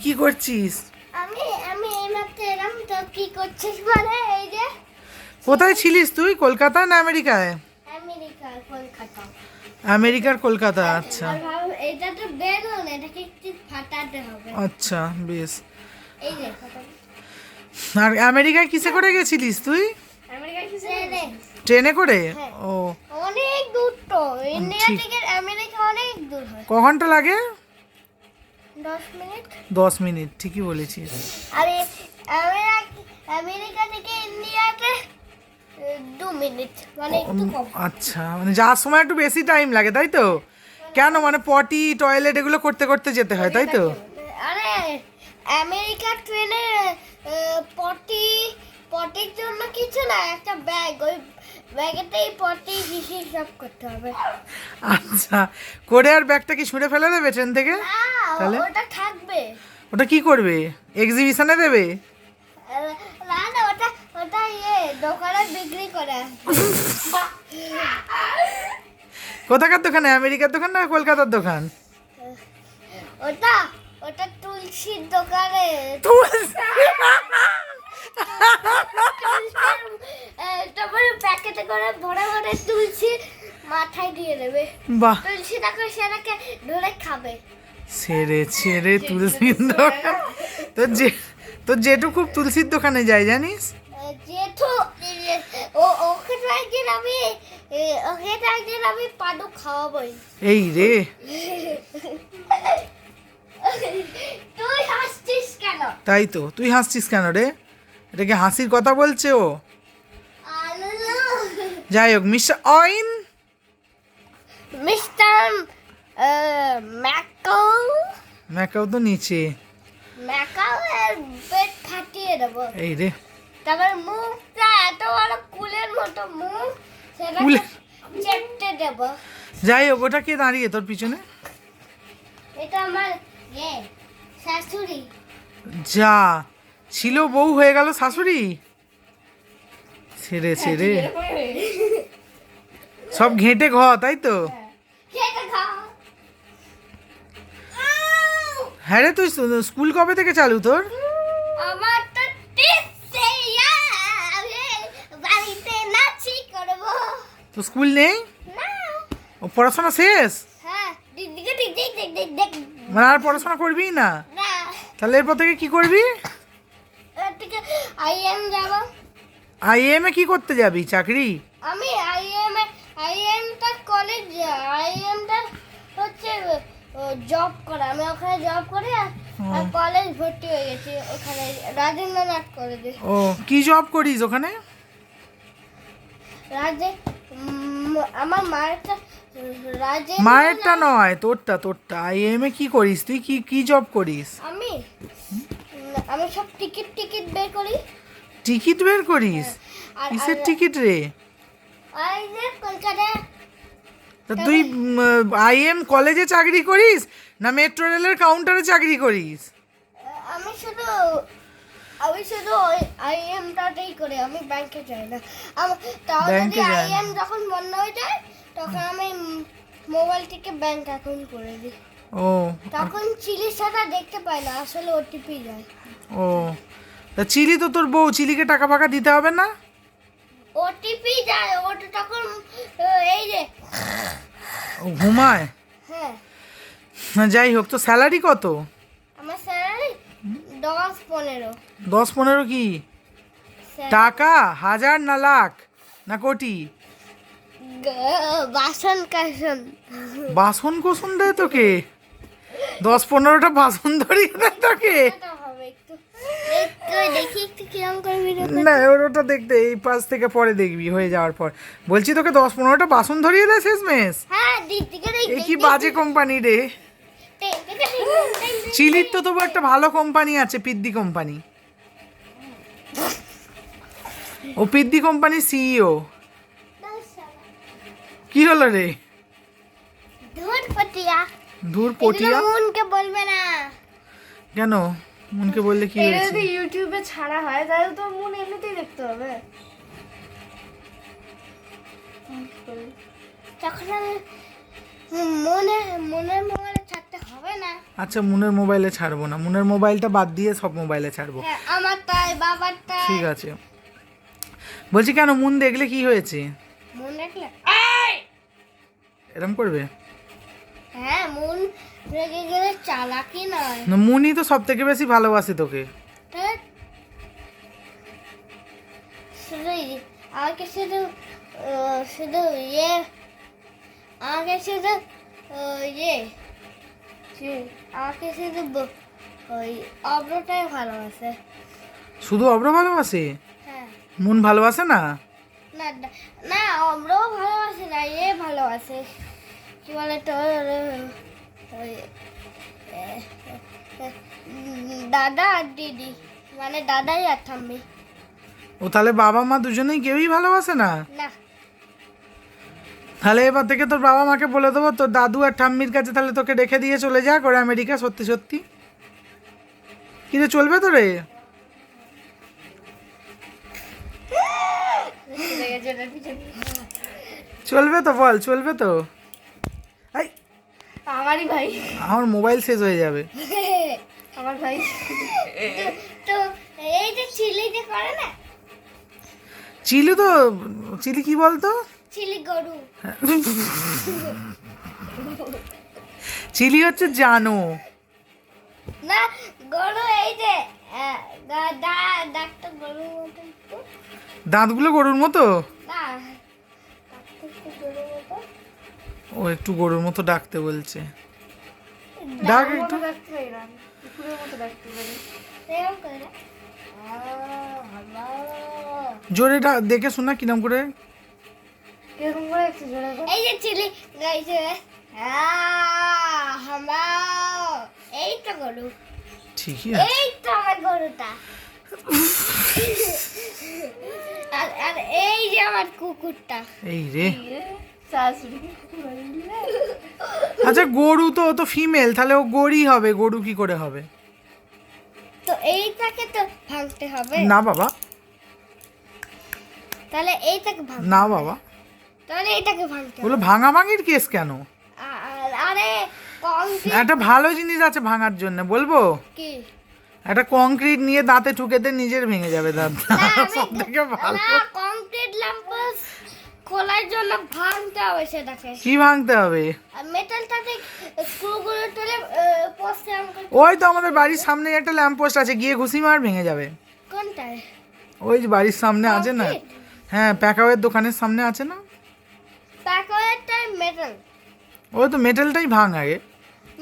কি করছিস? আমি আমি এইমাত্র এলাম। তো কি করছিস বলে? এই যে কোথায় ছিলিস তুই? কলকাতায় না আমেরিকায়? আমেরিকার কলকাতা। আমেরিকার কলকাতা, আচ্ছা আর ভাব এটা তো বেলুন, এটাকে একটু ফাটাতে হবে। আচ্ছা, বেশ। এই যে ফাটাতে। আর আমেরিকায় কিসে করে গেছিলিস তুই? আমেরিকার কি ট্রেনে? ট্রেনে করে? হ্যাঁ। ও, অনেক দূর তো, ইন্ডিয়া ঠিক। থেকে আমেরিকা অনেক দূর হয়। ক ঘন্টা লাগে? 10 মিনিট। 10 মিনিট, ঠিকই বলেছিস। আর আমেরিকা থেকে ইন্ডিয়াতে 2 মিনিট, মানে একটু কম। আচ্ছা, মানে যাওয়ার সময় একটু বেশি টাইম লাগে, তাই তো? কেন, মানে পটি টয়লেট এগুলো করতে করতে যেতে হয়, তাই তো? আরে আমেরিকার ট্রেনে পটির জন্য কিছু না, একটা ব্যাগ, ওই ব্যাগেতেই পটি হিসি সব করতে হবে। আচ্ছা, করে আর ব্যাগটা কি ছুঁড়ে ফেলে দেবে ট্রেন থেকে? না, তাহলে? ওটা থাকবে। ওটা কি করবে? এক্সিবিশনে দেবে? না না, ওটা ওটা দোকানে বিক্রি করে। কোথাকার দোকানে? আমেরিকার দোকান না কলকাতার দোকান? ওটা ওটা তুলসীর দোকানে। তারপরে প্যাকেটে করে ভরে ভরে তুলসী মাথায় দিয়ে দেবে। বাহ, তুলসী তাকে সেটাকে ধরে খাবে। ছেড়ে ছেড়ে তুলসীর দোকান। তোর জেঠু খুব তুলসীর দোকানে যায়, জানিস? যেহেতু ওকে তো একদিন আমি পাদু খাওয়াবই। এই রে, তুই হাসছিস কেন? তাই তো, তুই হাসছিস কেন রে? এটা কি হাসির কথা বলছে ও? আলু যাই হোক, মিস্টার অইন। মিস্টার ম্যাকাও ম্যাকাও তো নিচে। ম্যাকাও এর পেট ফাটিয়ে দেবো। এই রে, তারপর মুখটা এত বড় কুলের মতো মুখ, সেটাকে কুলের? চেপটে দেবো। যাই হোক, ওটা কে দাঁড়িয়ে তোর পিছনে? এটা আমার শাশুড়ি। যা, ছিল বউ হয়ে গেল শাশুড়ি? ছেড়ে ছেড়ে সব ঘেঁটে তাই তো? খেতে খাও। হ্যাঁ রে, তুই স্কুল কবে থেকে চালু তোর? আমার তো টিপসে বাড়িতে নাচি করবো। তো স্কুল নেই? না। ও, পড়াশোনা শেষ? হ্যাঁ, দিক দিক দিক দিক দিক দিক দিক। মানে আর পড়াশোনা করবি না? না, তাহলে এরপর থেকে কি করবি? এর থেকে আইএম যাব। আইএম এ কি করতে যাবি? চাকরি? আমি আইএমটা কলেজ, আইএমটা হচ্ছে জব করা। আমি ওখানে জব করে আর কলেজ ভর্তি হয়ে গেছি ওখানে, রাজেন্দ্রনাথ কলেজে। ও, কি জব করিস ওখানে? আমার মায়েরটা মায়েরটা নয়, তোরটা আইএম এ কি করিস তুই? কি কি জব করিস? আমি আমি সব টিকিট বের করি। টিকিট বের করিস? আর কিসের টিকিট রে? এই যে কলকাতা। তা তুই আইএম কলেজে চাকরি করিস না মেট্রো রেলের কাউন্টারে চাকরি করিস? আমি শুধু ওই আইএমটাই করি, আমি ব্যাংকে যাই না। তাও যদি ব্যাংকে যাই না? আইএম যখন বন্ধ হয়ে যায় তখন আমি মোবাইল থেকে ব্যাংক অ্যাকাউন্ট করে দিই। ও, তখন চিলির সাথে দেখতে পাই না, আসলে ওটিপি যায়। ও, তা চিলি তো তোর বউ, চিলিকে টাকা ফাকা দিতে হবে না? ওটিপি যায়, ওটা তখন এই যে ও ঘুমায়? হ্যাঁ। না, যাই হোক, তো স্যালারি কত? আমার স্যালারি 10-15। 10-15 কি টাকা? হাজার না লাখ না কোটি? বাসন কাসন। বাসন কোসন দেয় তোকে? 10-15টা বাসন ধরিয়ে দেয় তোকে? এটা হবে একটু একটু দেখি একটু কিরম করে ভিডিও। না, ওটা দেখতে এই পাশ থেকে পরে দেখবি হয়ে যাওয়ার পর। বলছি তোকে 10-15টা বাসন ধরিয়ে দেয় শেষমেশ? হ্যাঁ, দিক দিকে এই কি বাজে কোম্পানি রে! চিলির তো তবু একটা ভালো কোম্পানি আছে, পিদ্দি কোম্পানি। ও পিদ্দি কোম্পানির সিইও। কি হলো রে? ধুর পটিয়া। দূর পটিয়া? মনকে বলবে না। কেন? মনকে বললে কি এটা হয়েছে? যদি ইউটিউবে ছাড়া হয় তাহলে তো মন এমনিতেই দেখতে হবে। তখন আমি মনে মনে মনে থাকতে হবে। হবে না। আচ্ছা মুনের মোবাইলে ছাড়বো না, মুনের মোবাইলটা বাদ দিয়ে সব মোবাইলে ছাড়বো। হ্যাঁ আমারটাই বাবারটাই। ঠিক আছে, বলছি কেন মুন দেখলে কি হয়েছে? মন রাখলে এরম করবে হ্যাঁ মন রেগে গেলে চালাকি নয়। না, মুনই তো সব থেকে বেশি ভালোবাসে তোকে। ধ্যাৎ। শুধু আমাকে শুধু শুধু আমাকে শুধু ইয়ে আমাকে শুধু ওই অব্রটাই ভালোবাসে। শুধু অব্র ভালোবাসে, হ্যাঁ মুন ভালোবাসে না? না না অব্রও ভালোবাসে না, ভালোবাসে কি বলে তো ওই দাদা আর দিদি, মানে দাদাই আর ঠাম্মি। ও তাহলে বাবা মা দুজনেই কেউই ভালোবাসে না? না তাহলে এবার থেকে তোর বাবা মাকে বলে দেবো তোর দাদু আর ঠাম্মির কাছে তাহলে তোকে রেখে দিয়ে চলে যা করে আমেরিকা। সত্যি সত্যি কিরে চলবে তো রে? চলবে তো বল, চলবে তো? এই আমারই ভাই, আমার মোবাইল শেষ হয়ে যাবে। আমার ভাই। তো এই যে চিলি যে করে না, চিলি তো, চিলি কি বলতো? চিলি গরু। চিলি হচ্ছে জানো না গরু এই যে ডাক্তার গরুর মতো একটু। দাঁতগুলো গরুর মতো? না ডাক্তার গরুর মতো। ও একটু গরুর মতো ডাকতে বলছে, ডাক একটু। ডাকতে পারি না, কুকুরের মতো ডাকতে পারি। এরকম করে না। জোরে দেখে শোনা কিরম করে। এরকম করে একটু জোরে কর। এই যে চিলি গাইছে এই তো গরু, ঠিকই আছে। এই তো আমার গরুটা। আর এই যে আমার কুকুরটা। এই রে, শাশুড়িকে কুকুর বানিয়ে আচ্ছা গরু তো, ও তো ফিমেল, তাহলে ও গরুই হবে, গরু কি করে হবে? তো এইটাকে তো ভাঙতে হবে। না বাবা, তাহলে এইটাকে ভাঙ, না বাবা, তাহলে এইটাকে ভাঙতে হবে। বলো ভাঙাভাঙির কেস কেন? আরে কংক্রিট একটা ভালো জিনিস আছে ভাঙার জন্য, বলবো? কি? একটা কংক্রিট নিয়ে দাঁতে ঠুকে দে, নিজের ভেঙে যাবে দাঁত। সব থেকে ভালো। না কংক্রিট ল্যাম্পোস্ট খোলার জন্য ভাঙতে হবে সেটাকে। কি ভাঙতে হবে? আর মেটালটাকে স্ক্রুগুলো তুলে পোস্টে আমাকে। ওই তো আমাদের বাড়ির সামনে একটা ল্যাম্প পোস্ট আছে, গিয়ে ঘুষি মার ভেঙে যাবে। কোনটায়? ওই যে বাড়ির সামনে আছে না, হ্যাঁ প্যাকাওয়ের দোকানের সামনে আছে না, প্যাকওয়েটটা মেটাল। ওই তো মেটালটাই ভাঙ আগে।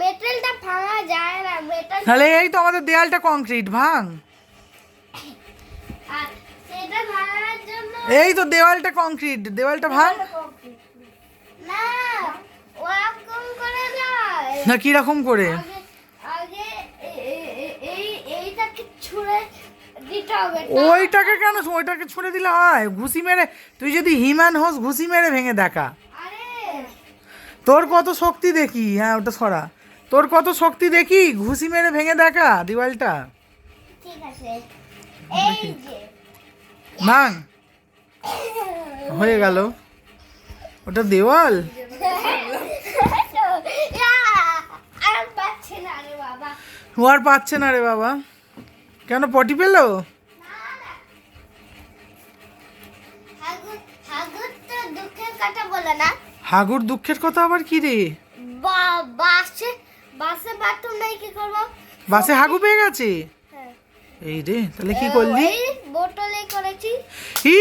মেটালটা ভাঙা যায় না, মেটাল। তাহলে এই তো আমাদের দেয়ালটা কংক্রিট, ভাঙ। আর সেটা ভাঙার জন্য এই তো দেওয়ালটা কংক্রিট, দেওয়ালটা ভাঙ। না ওরকম করে নয়। না কিরকম করে? আগে আগে এইটাকে ছুঁড়ে দিতে হবে। ওইটাকে কেন, ওইটাকে ছুঁড়ে দিলে হয়? ঘুষি মেরে, তুই যদি হিম্যান হোস ঘুষি মেরে ভেঙে দেখা। আরে তোর কত শক্তি দেখি, হ্যাঁ ওটা সরা, তোর কত শক্তি দেখি, ঘুষি মেরে ভেঙে দেখা দেওয়ালটা। ঠিক আছে এই যে ভাঙ, হয়ে গেল, ওটা দেওয়াল। আর পাচ্ছি না রে বাবা। ও আর পাচ্ছে না রে বাবা, কেন পটি পেলো? হাগুর তো দুঃখের কথা বলে না। হাগুর দুঃখের কথা আবার কি রে? বাসে বাসে বাথরুম নাই, কি করবো? বাসে হাগু পেয়ে গেছে? হ্যাঁ। এই রে, তাহলে কি করলি? এই বোতলে করেছি। ই,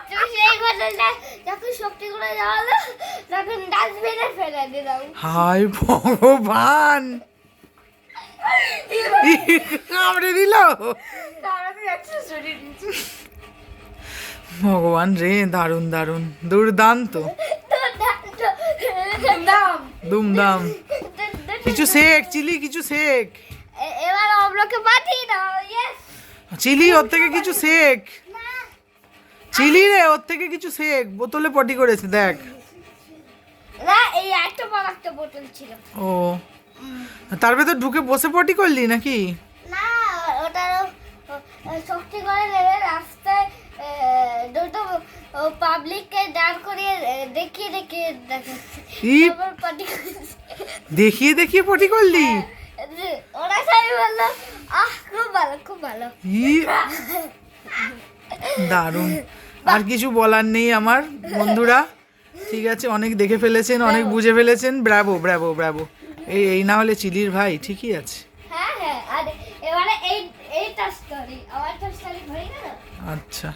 তুমি সেই বোতলটা যখন শক্তি করে যাওয়ালো তখন ডাস্টবিনে ফেলে দিলাম। হায় ভগবান, কামড়ে দিল। তাড়াতাড়ি একটা শরীর নিচে। ভগবান রে, দারুণ দারুণ, দুর্দান্ত, দাম দুমদাম। কিছু শেখ চিলি, কিছু শেখ এবার অম্লকে পাঠিয়ে দাও। ইয়েস। চিলি, ওর থেকে কিছু শেখ। না চিলি রে, ওর থেকে কিছু শেখ, বোতলে পটি করেছে দেখ। না এই একটা বড় একটা বোতল ছিল। ও, তার ভেতর ঢুকে বসে পটি করলি নাকি? না ওটা শক্তি করে নেবে রাস্তায় দুটো ও পাবলিককে দাঁড় করিয়ে দেখিয়ে দেখিয়ে দেখাচ্ছে ই তারপর পার্টি দেখিয়ে দেখিয়ে পটি করলি? ওরা সবাই বললো খুব ভালো খুব ভালো। ই দারুণ। আর কিছু বলার নেই আমার বন্ধুরা, ঠিক আছে, অনেক দেখে ফেলেছেন, অনেক বুঝে ফেলেছেন, ব্রাভো ব্রাভো ব্রাভো। এই না হলে চিলির ভাই ঠিকই আছে। হ্যাঁ হ্যাঁ, আর এবারে এইটা স্টোরি, আমারটা স্টোরি হয়ে গেল। আচ্ছা।